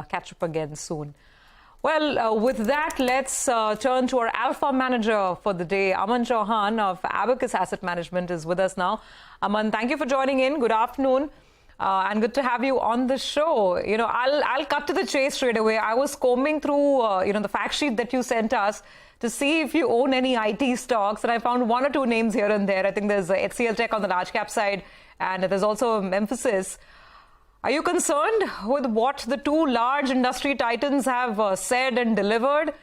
catch up again soon. Well, with that, let's turn to our alpha manager for the day. Aman Chowhan of Abakkus Asset Management is with us now. Aman, thank you for joining in. Good afternoon. And good to have you on the show. You know, I'll cut to the chase straight away. I was combing through, the fact sheet that you sent us to see if you own any IT stocks, and I found one or two names here and there. I think there's HCL Tech on the large cap side, and there's also Emphasis. Are you concerned with what the two large industry titans have said and delivered?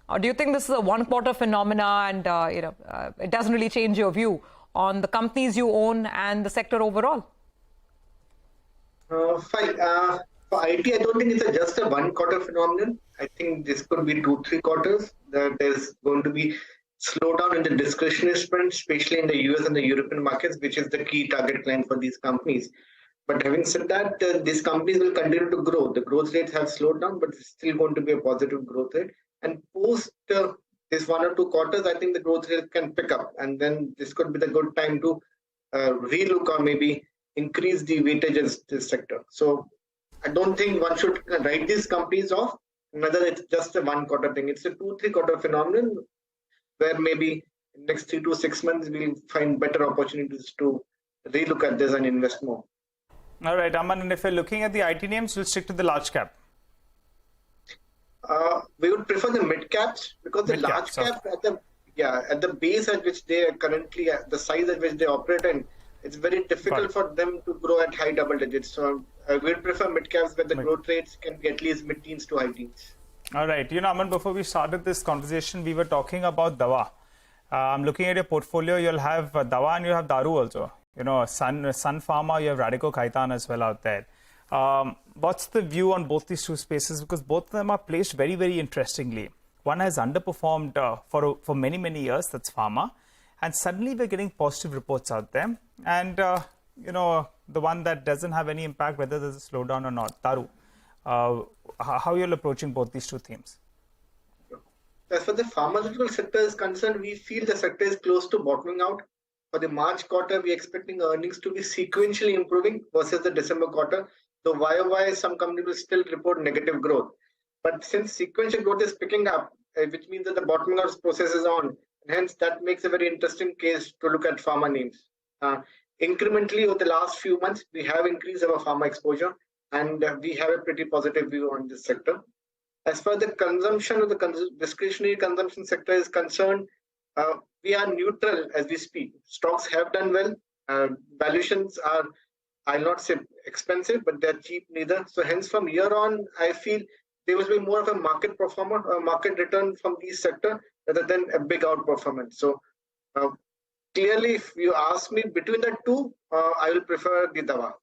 Or do you think this is a one-quarter phenomena and, it doesn't really change your view on the companies you own and the sector overall? Fine. For IT, I don't think it's just a one-quarter phenomenon. I think this could be 2-3 quarters. There's going to be slowdown in the discretionary spend, especially in the US and the European markets, which is the key target client for these companies. But having said that, these companies will continue to grow. The growth rates have slowed down, but it's still going to be a positive growth rate. And post this 1 or 2 quarters, I think the growth rate can pick up. And then this could be the good time to relook or maybe increase the weightages this sector. So I don't think one should write these companies off. Whether it's just a 1 quarter thing. It's a 2-3 quarter phenomenon where maybe in the next 3 to 6 months, we'll find better opportunities to relook at this and invest more. All right, Aman, and if we're looking at the IT names, we'll stick to the large cap. We would prefer the mid caps because the large cap at the base at which they are currently at, the size at which they operate in, it's very difficult for them to grow at high double digits. So we'd prefer mid caps where the growth rates can be at least mid-teens to high teens. All right, Aman, before we started this conversation, we were talking about Dawa. I'm looking at your portfolio. You'll have Dawa and you have Daru also. Sun Pharma, you have Radico Khaitan as well out there. What's the view on both these two spaces? Because both of them are placed very, very interestingly. One has underperformed for many, many years, that's Pharma. And suddenly we're getting positive reports out there. And, the one that doesn't have any impact, whether there's a slowdown or not, Daru. How you're approaching both these two themes? As far as the pharmaceutical sector is concerned, we feel the sector is close to bottoming out. For the March quarter, we're expecting earnings to be sequentially improving versus the December quarter. So YOY, some companies will still report negative growth. But since sequential growth is picking up, which means that the bottoming out process is on, and hence that makes a very interesting case to look at pharma names. Incrementally, over the last few months, we have increased our pharma exposure, and we have a pretty positive view on this sector. As far as the consumption of the discretionary consumption sector is concerned, we are neutral as we speak. Stocks have done well. Valuations are, I'll not say expensive, but they're cheap neither. So hence from here on, I feel there will be more of a market performer, a market return from these sector rather than a big outperformance. So clearly, if you ask me between the two, I will prefer the Dawa.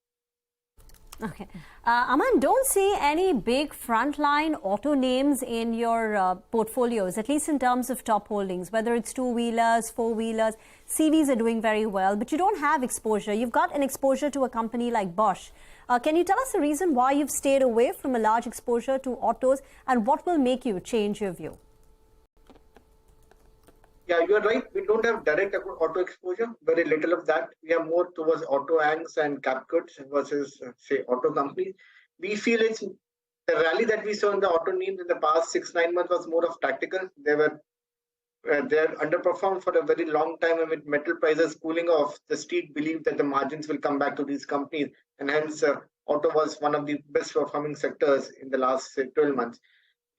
Okay. Aman, don't see any big frontline auto names in your portfolios, at least in terms of top holdings, whether it's two-wheelers, four-wheelers. CVs are doing very well, but you don't have exposure. You've got an exposure to a company like Bosch. Can you tell us the reason why you've stayed away from a large exposure to autos, and what will make you change your view? Yeah, you're right. We don't have direct auto exposure, very little of that. We are more towards auto angs and cap goods versus, say, auto companies. We feel it's the rally that we saw in the auto names in the past 6-9 months was more of tactical. They're underperformed for a very long time, and with metal prices cooling off, the street believed that the margins will come back to these companies, and hence auto was one of the best performing sectors in the last 12 months.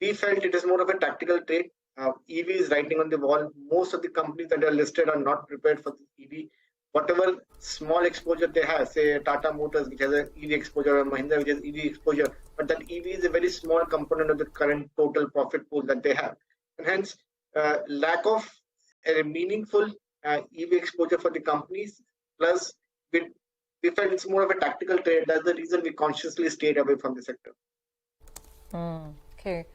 We felt it is more of a tactical trade. EV is writing on the wall. Most of the companies that are listed are not prepared for the EV. Whatever small exposure they have, say Tata Motors, which has an EV exposure, or Mahindra, which has EV exposure, but that EV is a very small component of the current total profit pool that they have. And hence, lack of a meaningful EV exposure for the companies, plus we felt it's more of a tactical trade. That's the reason we consciously stayed away from the sector. Okay.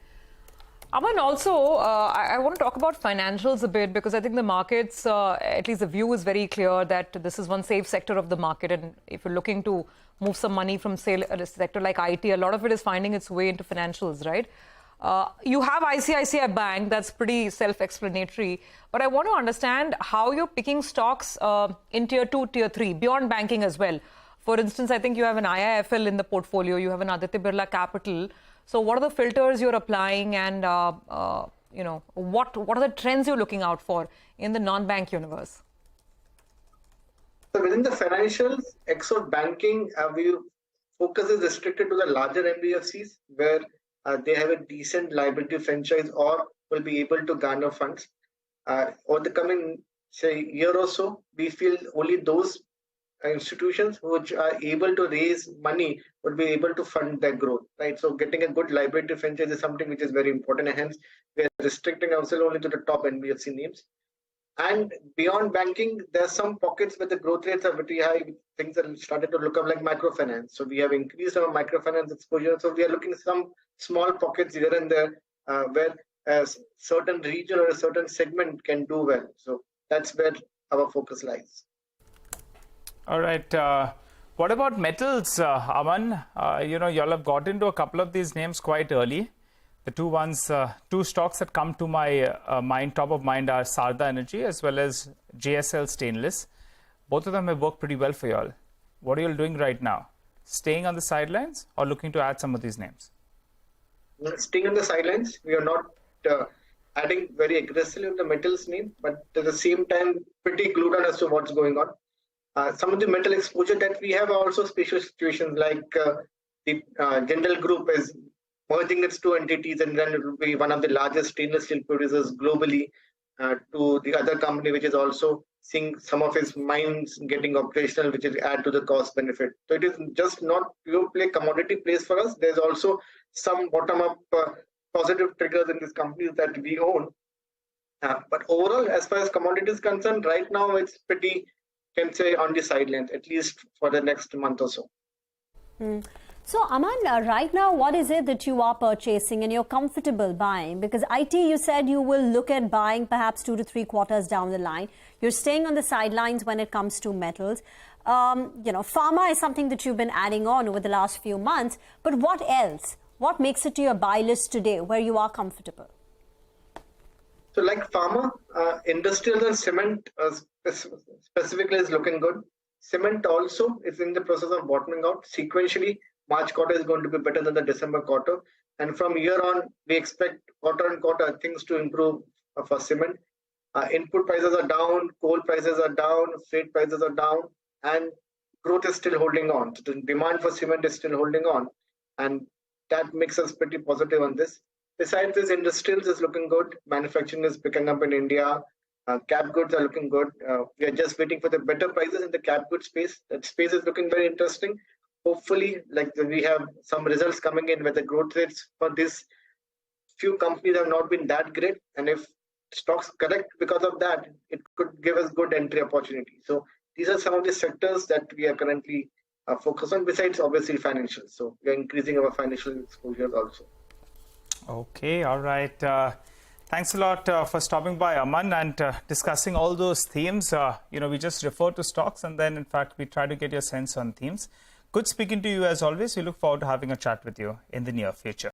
Aman, also, I want to talk about financials a bit, because I think the markets, at least the view is very clear that this is one safe sector of the market. And if you're looking to move some money from, say, a sector like IT, a lot of it is finding its way into financials, right? You have ICICI Bank, that's pretty self-explanatory. But I want to understand how you're picking stocks in tier 2, tier 3, beyond banking as well. For instance, I think you have an IIFL in the portfolio, you have an Aditya Birla Capital. So what are the filters you're applying, and you know, what are the trends you're looking out for in the non-bank universe? So within the financials, ex of banking, focus is restricted to the larger NBFCs where they have a decent liability franchise or will be able to garner funds. Over the coming, say, year or so, we feel only those institutions which are able to raise money would be able to fund their growth, right? So getting a good liability franchise is something which is very important, and hence we are restricting ourselves only to the top NBFC names. And beyond banking, there are some pockets where the growth rates are very high. Things are started to look up like microfinance. So we have increased our microfinance exposure. So we are looking at some small pockets here and there where a certain region or a certain segment can do well. So that's where our focus lies. All right. What about metals, Aman? You know, y'all have got into a couple of these names quite early. The two stocks that come to my top of mind are Sarda Energy as well as JSL Stainless. Both of them have worked pretty well for y'all. What are you all doing right now? Staying on the sidelines or looking to add some of these names? Staying on the sidelines. We are not adding very aggressively on the metals name, but at the same time, pretty glued on as to what's going on. Some of the metal exposure that we have are also special situations, like the General Group is merging its two entities, and then it will be one of the largest stainless steel producers globally to the other company, which is also seeing some of its mines getting operational, which will add to the cost benefit. So it is just not pure play commodity plays for us. There's also some bottom-up positive triggers in these companies that we own. But overall, as far as commodity is concerned, right now it's pretty, can say, on the sidelines, at least for the next month or so. So, Aman, right now, what is it that you are purchasing and you're comfortable buying? Because IT, you said you will look at buying perhaps 2 to 3 quarters down the line. You're staying on the sidelines when it comes to metals. You know, pharma is something that you've been adding on over the last few months. But what else? What makes it to your buy list today where you are comfortable? So like pharma, industrials and cement specifically is looking good. Cement also is in the process of bottoming out. Sequentially, March quarter is going to be better than the December quarter. And from here on, we expect quarter on quarter things to improve for cement. Input prices are down, coal prices are down, freight prices are down, and growth is still holding on. So the demand for cement is still holding on. And that makes us pretty positive on this. Besides this, industrials is looking good. Manufacturing is picking up in India. Cap goods are looking good. We are just waiting for the better prices in the cap goods space. That space is looking very interesting. Hopefully, like we have some results coming in where the growth rates for these few companies have not been that great. And if stocks correct because of that, it could give us good entry opportunity. So these are some of the sectors that we are currently focused on, besides obviously financials. So we are increasing our financial exposures also. Okay, all right. Thanks a lot for stopping by, Aman, and discussing all those themes. You know, we just refer to stocks and then, in fact, we try to get your sense on themes. Good speaking to you as always. We look forward to having a chat with you in the near future.